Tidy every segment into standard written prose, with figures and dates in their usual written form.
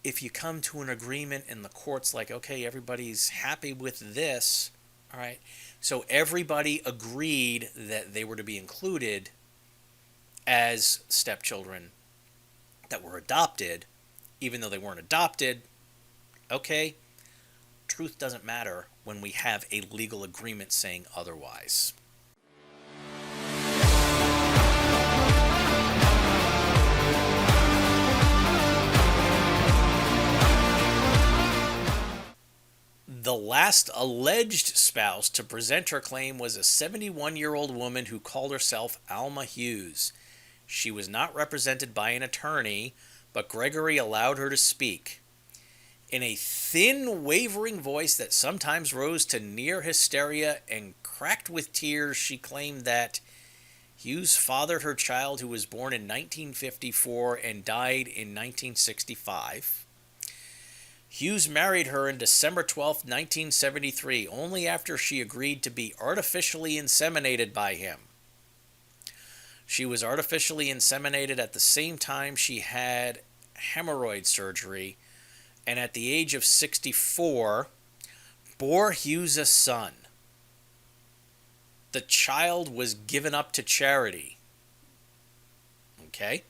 if you come to an agreement and the court's like, okay, everybody's happy with this, all right, so everybody agreed that they were to be included as stepchildren that were adopted, even though they weren't adopted, okay, truth doesn't matter when we have a legal agreement saying otherwise. The last alleged spouse to present her claim was a 71-year-old woman who called herself Alma Hughes. She was not represented by an attorney, but Gregory allowed her to speak. In a thin, wavering voice that sometimes rose to near hysteria and cracked with tears, she claimed that Hughes fathered her child, who was born in 1954 and died in 1965. Hughes married her on December 12, 1973, only after she agreed to be artificially inseminated by him. She was artificially inseminated at the same time she had hemorrhoid surgery, and at the age of 64, bore Hughes a son. The child was given up to charity. Okay?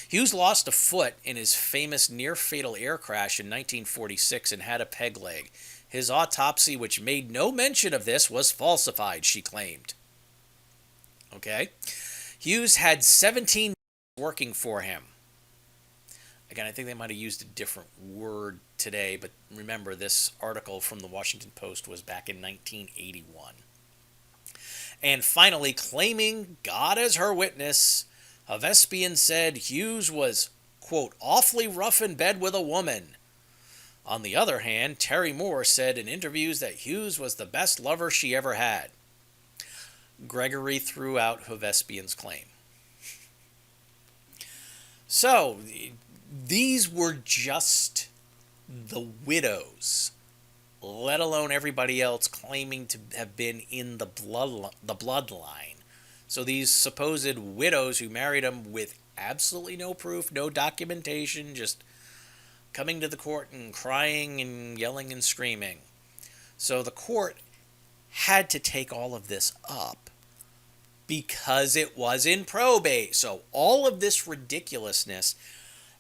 Hughes lost a foot in his famous near-fatal air crash in 1946 and had a peg leg. His autopsy, which made no mention of this, was falsified, she claimed. Okay? Hughes had 17 working for him. Again, I think they might have used a different word today, but remember, this article from the Washington Post was back in 1981. And finally, claiming God as her witness, a Vespian said Hughes was, quote, awfully rough in bed with a woman. On the other hand, Terry Moore said in interviews that Hughes was the best lover she ever had. Gregory threw out Vespian's claim. So, these were just the widows, let alone everybody else claiming to have been in the bloodline. So these supposed widows who married him with absolutely no proof, no documentation, just coming to the court and crying and yelling and screaming. So the court had to take all of this up because it was in probate. So all of this ridiculousness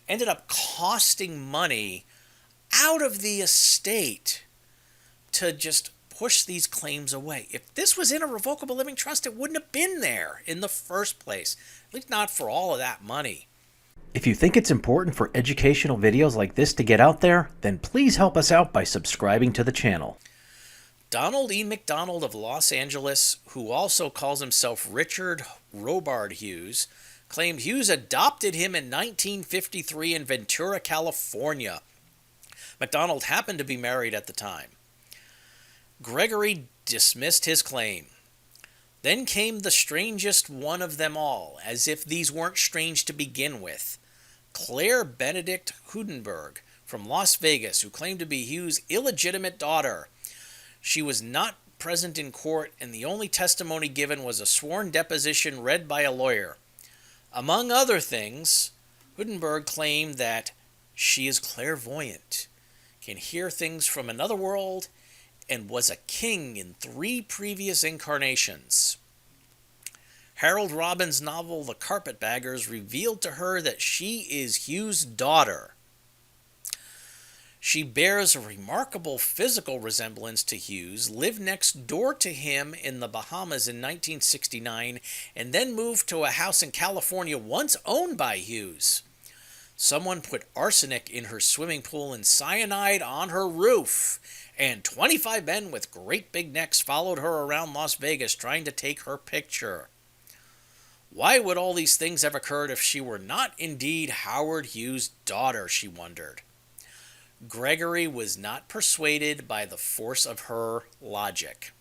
ended up costing money out of the estate to just push these claims away. If this was in a revocable living trust, it wouldn't have been there in the first place. At least not for all of that money. If you think it's important for educational videos like this to get out there, then please help us out by subscribing to the channel. Donald E. McDonald of Los Angeles, who also calls himself Richard Robard Hughes, claimed Hughes adopted him in 1953 in Ventura, California. McDonald happened to be married at the time. Gregory dismissed his claim. Then came the strangest one of them all, as if these weren't strange to begin with. Claire Benedict Hudenberg from Las Vegas, who claimed to be Hughes' illegitimate daughter. She was not present in court, and the only testimony given was a sworn deposition read by a lawyer. Among other things, Hudenberg claimed that she is clairvoyant, can hear things from another world, and was a king in 3 previous incarnations. Harold Robbins' novel The Carpetbaggers revealed to her that she is Hughes' daughter. She bears a remarkable physical resemblance to Hughes, lived next door to him in the Bahamas in 1969, and then moved to a house in California once owned by Hughes. Someone put arsenic in her swimming pool and cyanide on her roof, and 25 men with great big necks followed her around Las Vegas trying to take her picture. Why would all these things have occurred if she were not indeed Howard Hughes' daughter, she wondered. Gregory was not persuaded by the force of her logic.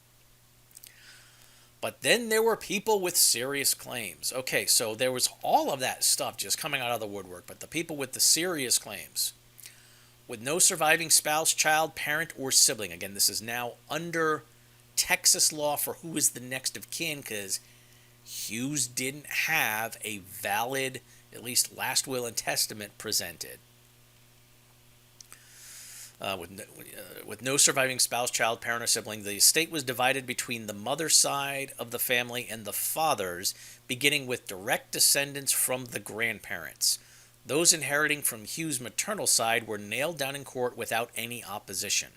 But then there were people with serious claims. Okay, so there was all of that stuff just coming out of the woodwork, but the people with the serious claims, with no surviving spouse, child, parent, or sibling. Again, this is now under Texas law for who is the next of kin, because Hughes didn't have a valid, at least last will and testament presented. With no surviving spouse, child, parent, or sibling, the estate was divided between the mother's side of the family and the father's, beginning with direct descendants from the grandparents. Those inheriting from Hughes' maternal side were nailed down in court without any opposition.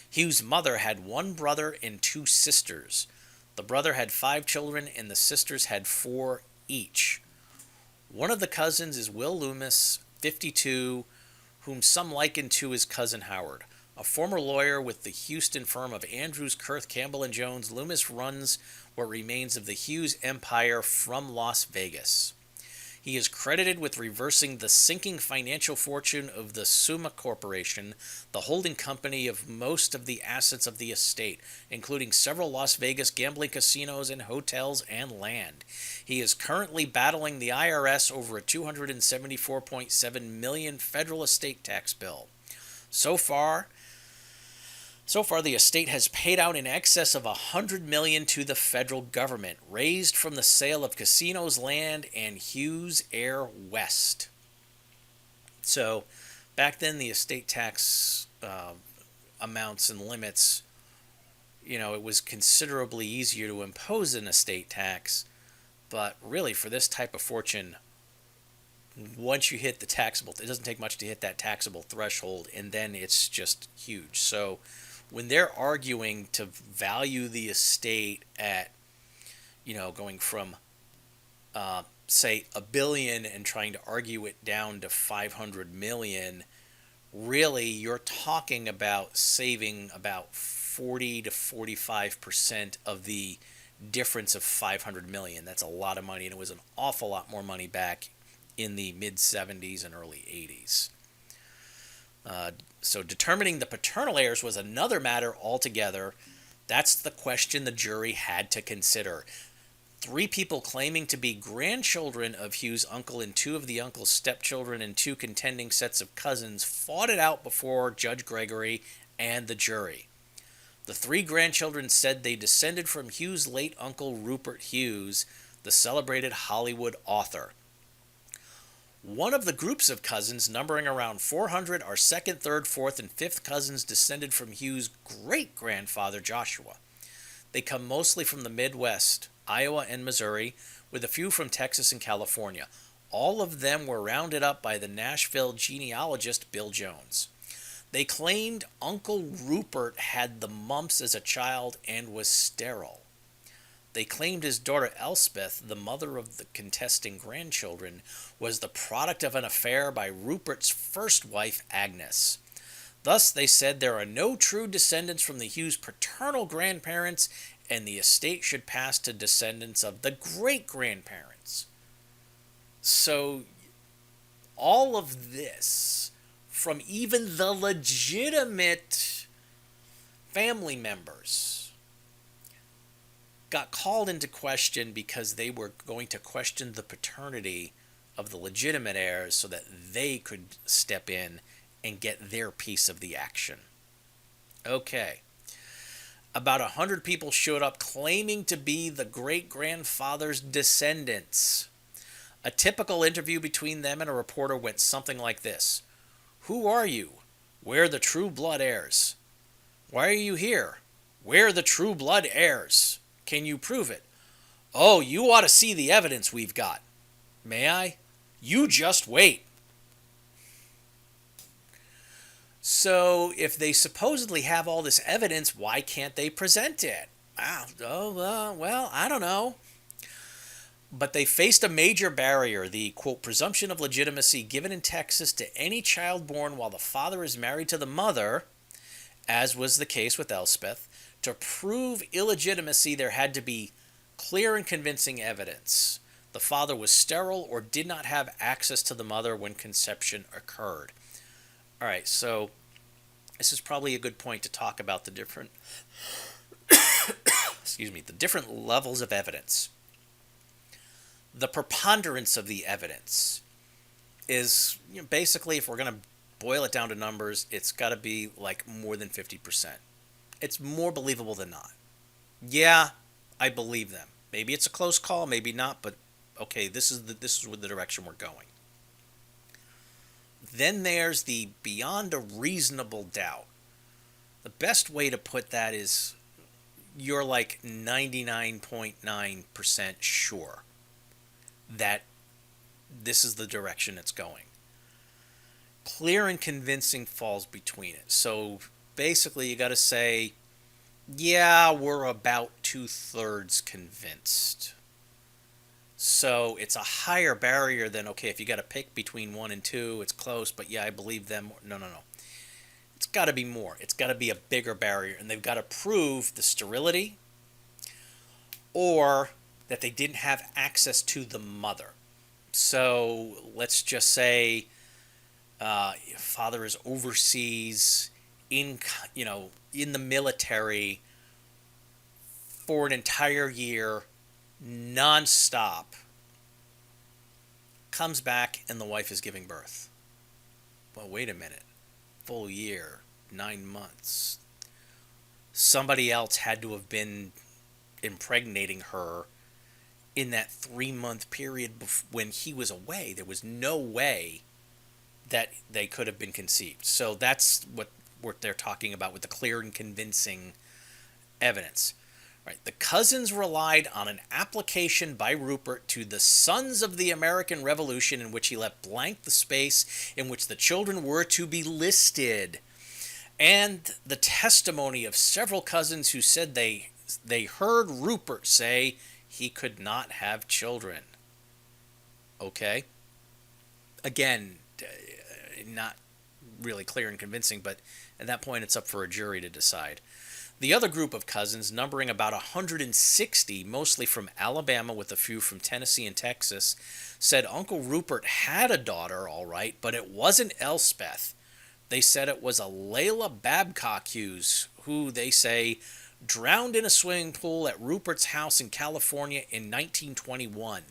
Hughes' mother had one brother and two sisters. The brother had 5 children, and the sisters had 4 each. One of the cousins is Will Loomis, 52, whom some liken to his cousin Howard. A former lawyer with the Houston firm of Andrews, Kurth, Campbell, and Jones, Loomis runs what remains of the Hughes empire from Las Vegas. He is credited with reversing the sinking financial fortune of the Summa Corporation, the holding company of most of the assets of the estate, including several Las Vegas gambling casinos and hotels and land. He is currently battling the IRS over a $274.7 million federal estate tax bill. So far, the estate has paid out in excess of $100 million to the federal government, raised from the sale of casinos, land, and Hughes Air West. So, back then, the estate tax amounts and limits, it was considerably easier to impose an estate tax. But really, for this type of fortune, once you hit the taxable, it doesn't take much to hit that taxable threshold, and then it's just huge. So, when they're arguing to value the estate at, going from, say, $1 billion and trying to argue it down to $500 million, really you're talking about saving about 40 to 45% of the difference of $500 million. That's a lot of money, and it was an awful lot more money back in the mid-70s and early 80s. So determining the paternal heirs was another matter altogether. That's the question the jury had to consider. 3 people claiming to be grandchildren of Hughes' uncle and 2 of the uncle's stepchildren and 2 contending sets of cousins fought it out before Judge Gregory and the jury. The 3 grandchildren said they descended from Hughes' late uncle Rupert Hughes, the celebrated Hollywood author. One of the groups of cousins, numbering around 400, are 2nd, 3rd, 4th, and 5th cousins descended from Hughes' great-grandfather Joshua. They come mostly from the Midwest, Iowa and Missouri, with a few from Texas and California. All of them were rounded up by the Nashville genealogist Bill Jones. They claimed Uncle Rupert had the mumps as a child and was sterile. They claimed his daughter Elspeth, the mother of the contesting grandchildren, was the product of an affair by Rupert's first wife, Agnes. Thus, they said there are no true descendants from the Hughes paternal grandparents, and the estate should pass to descendants of the great-grandparents. So, all of this, from even the legitimate family members, got called into question because they were going to question the paternity of the legitimate heirs so that they could step in and get their piece of the action. Okay. About 100 people showed up claiming to be the great-grandfather's descendants. A typical interview between them and a reporter went something like this. Who are you? We're the true blood heirs. Why are you here? We're the true blood heirs. Can you prove it? Oh, you ought to see the evidence we've got. May I? You just wait. So, if they supposedly have all this evidence, why can't they present it? Well, I don't know. But they faced a major barrier, the, quote, presumption of legitimacy given in Texas to any child born while the father is married to the mother, as was the case with Elspeth. To prove illegitimacy, there had to be clear and convincing evidence. The father was sterile or did not have access to the mother when conception occurred. All right, so this is probably a good point to talk about the different the different levels of evidence. The preponderance of the evidence is, basically, if we're going to boil it down to numbers, it's got to be like more than 50%. It's more believable than not. Yeah, I believe them. Maybe it's a close call, maybe not, but okay, this is the direction we're going. then there's the beyond a reasonable doubt. The best way to put that is you're like 99.9% sure that this is the direction it's going. Clear and convincing falls between it. So basically you got to say, yeah, we're about 2/3 convinced. So it's a higher barrier than, okay, if you got to pick between 1 and 2, it's close, but yeah, I believe them. No. It's got to be more. It's got to be a bigger barrier, and they've got to prove the sterility or that they didn't have access to the mother. So let's just say father is overseas in the military for an entire year, non-stop, comes back and the wife is giving birth. Well, wait a minute. Full year, 9 months. Somebody else had to have been impregnating her in that 3-month period when he was away. There was no way that they could have been conceived. So that's what they're talking about with the clear and convincing evidence. Right. The cousins relied on an application by Rupert to the Sons of the American Revolution in which he left blank the space in which the children were to be listed, and the testimony of several cousins who said they heard Rupert say he could not have children. Okay? Again, not really clear and convincing, but at that point it's up for a jury to decide. The other group of cousins, numbering about 160, mostly from Alabama with a few from Tennessee and Texas, said Uncle Rupert had a daughter, all right, but it wasn't Elspeth. They said it was a Layla Babcock Hughes, who, they say, drowned in a swimming pool at Rupert's house in California in 1921.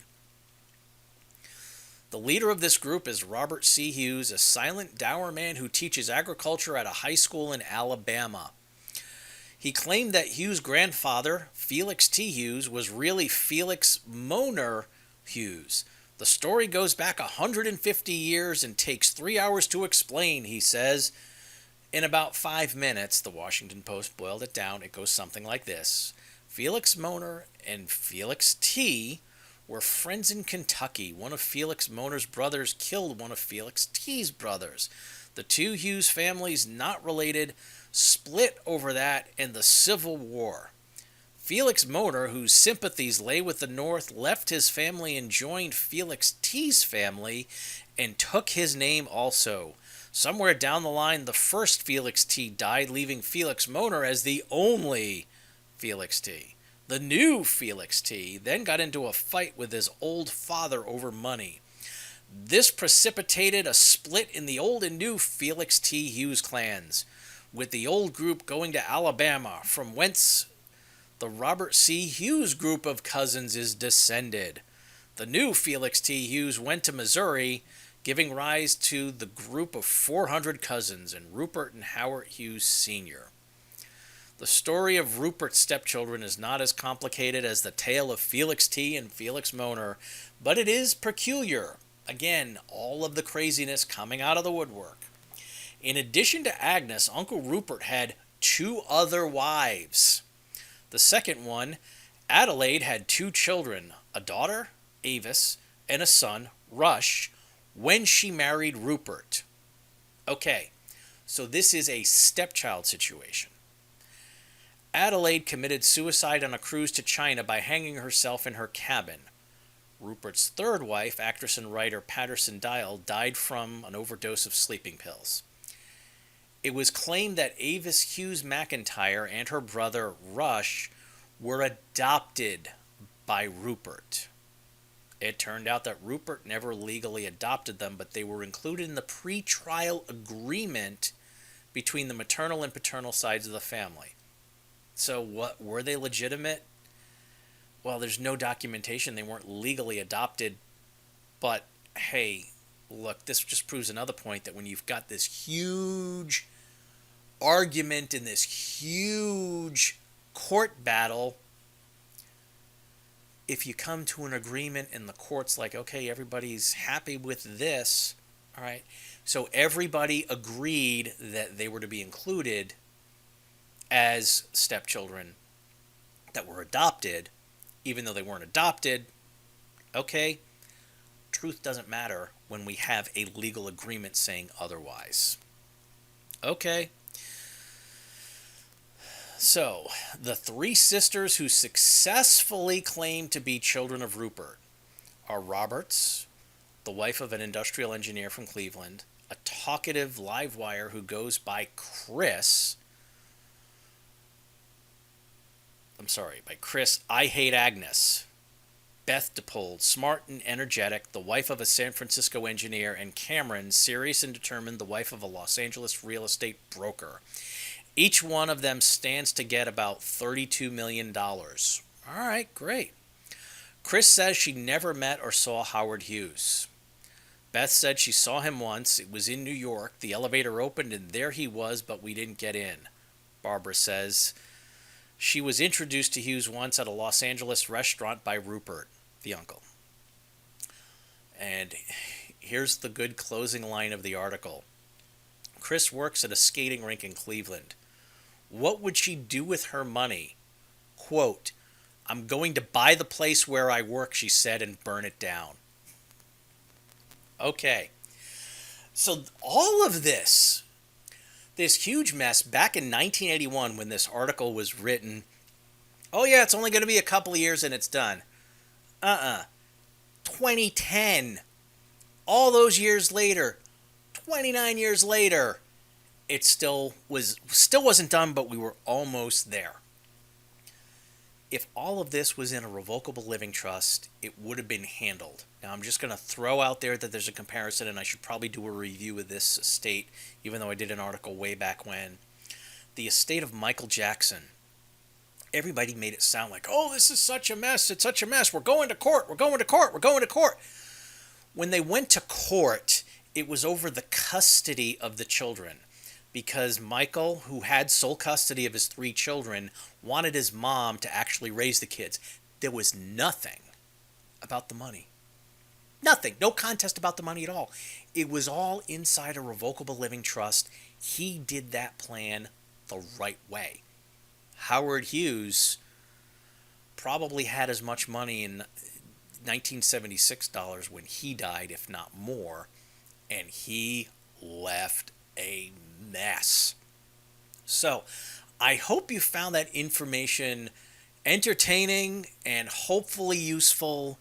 The leader of this group is Robert C. Hughes, a silent, dour man who teaches agriculture at a high school in Alabama. He claimed that Hughes' grandfather, Felix T. Hughes, was really Felix Moner Hughes. The story goes back 150 years and takes 3 hours to explain, he says. In about 5 minutes, the Washington Post boiled it down. It goes something like this. Felix Moner and Felix T. were friends in Kentucky. One of Felix Moner's brothers killed one of Felix T.'s brothers. The two Hughes families, not related, split over that in the Civil War. Felix Moner, whose sympathies lay with the North, left his family and joined Felix T.'s family and took his name also. Somewhere down the line, the first Felix T. died, leaving Felix Moner as the only Felix T. The new Felix T. then got into a fight with his old father over money. This precipitated a split in the old and new Felix T. Hughes clans, with the old group going to Alabama, from whence the Robert C. Hughes group of cousins is descended. The new Felix T. Hughes went to Missouri, giving rise to the group of 400 cousins and Rupert and Howard Hughes Sr. The story of Rupert's stepchildren is not as complicated as the tale of Felix T. and Felix Moner, but it is peculiar. Again, all of the craziness coming out of the woodwork. In addition to Agnes, Uncle Rupert had 2 other wives. The second one, Adelaide, had 2 children, a daughter, Avis, and a son, Rush, when she married Rupert. Okay, so this is a stepchild situation. Adelaide committed suicide on a cruise to China by hanging herself in her cabin. Rupert's third wife, actress and writer Patterson Dial, died from an overdose of sleeping pills. It was claimed that Avis Hughes McIntyre and her brother Rush were adopted by Rupert. It turned out that Rupert never legally adopted them, but they were included in the pre-trial agreement between the maternal and paternal sides of the family. So what, were they legitimate? Well, there's no documentation. They weren't legally adopted. But, hey, look, this just proves another point that when you've got this huge argument in this huge court battle, if you come to an agreement and the court's like, okay, everybody's happy with this, All right. So everybody agreed that they were to be included as stepchildren that were adopted, even though they weren't adopted. Okay. Truth doesn't matter when we have a legal agreement saying otherwise. Okay. So, the three sisters who successfully claimed to be children of Rupert are Roberts, the wife of an industrial engineer from Cleveland, a talkative live wire who goes by Chris. By Chris, I Hate Agnes. Beth DePold, smart and energetic, the wife of a San Francisco engineer, and Cameron, serious and determined, the wife of a Los Angeles real estate broker. Each one of them stands to get about $32 million. All right, great. Chris says she never met or saw Howard Hughes. Beth said she saw him once. It was in New York. The elevator opened and there he was, but we didn't get in. Barbara says she was introduced to Hughes once at a Los Angeles restaurant by Rupert, the uncle. And here's the good closing line of the article. Chris works at a skating rink in Cleveland. What would she do with her money? Quote, I'm going to buy the place where I work, she said, and burn it down. Okay. So all of this huge mess back in 1981 when this article was written, oh yeah, it's only going to be a couple of years and it's done. 2010. All those years later, 29 years later, it still wasn't done, but we were almost there. If all of this was in a revocable living trust, it would have been handled. Now, I'm just going to throw out there that there's a comparison, and I should probably do a review of this estate, even though I did an article way back when. The estate of Michael Jackson. Everybody made it sound like, oh, this is such a mess. It's such a mess. We're going to court. We're going to court. We're going to court. When they went to court, it was over the custody of the children. Because Michael, who had sole custody of his 3 children, wanted his mom to actually raise the kids. There was nothing about the money. Nothing. No contest about the money at all. It was all inside a revocable living trust. He did that plan the right way. Howard Hughes probably had as much money in 1976 dollars when he died, if not more, and he left a mess. So, I hope you found that information entertaining and hopefully useful.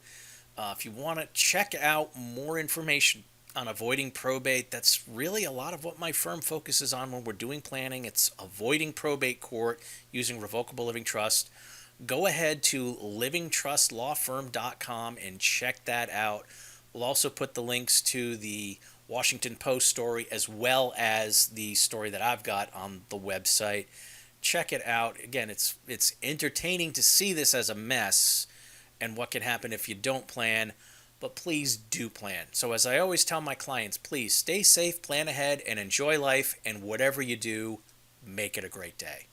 If you want to check out more information on avoiding probate, that's really a lot of what my firm focuses on when we're doing planning. It's avoiding probate court using revocable living trust. Go ahead to livingtrustlawfirm.com and check that out. We'll also put the links to the Washington Post story as well as the story that I've got on the website. Check it out. Again, it's entertaining to see this as a mess and what can happen if you don't plan, but please do plan. So as I always tell my clients, please stay safe, plan ahead, and enjoy life, and whatever you do, make it a great day.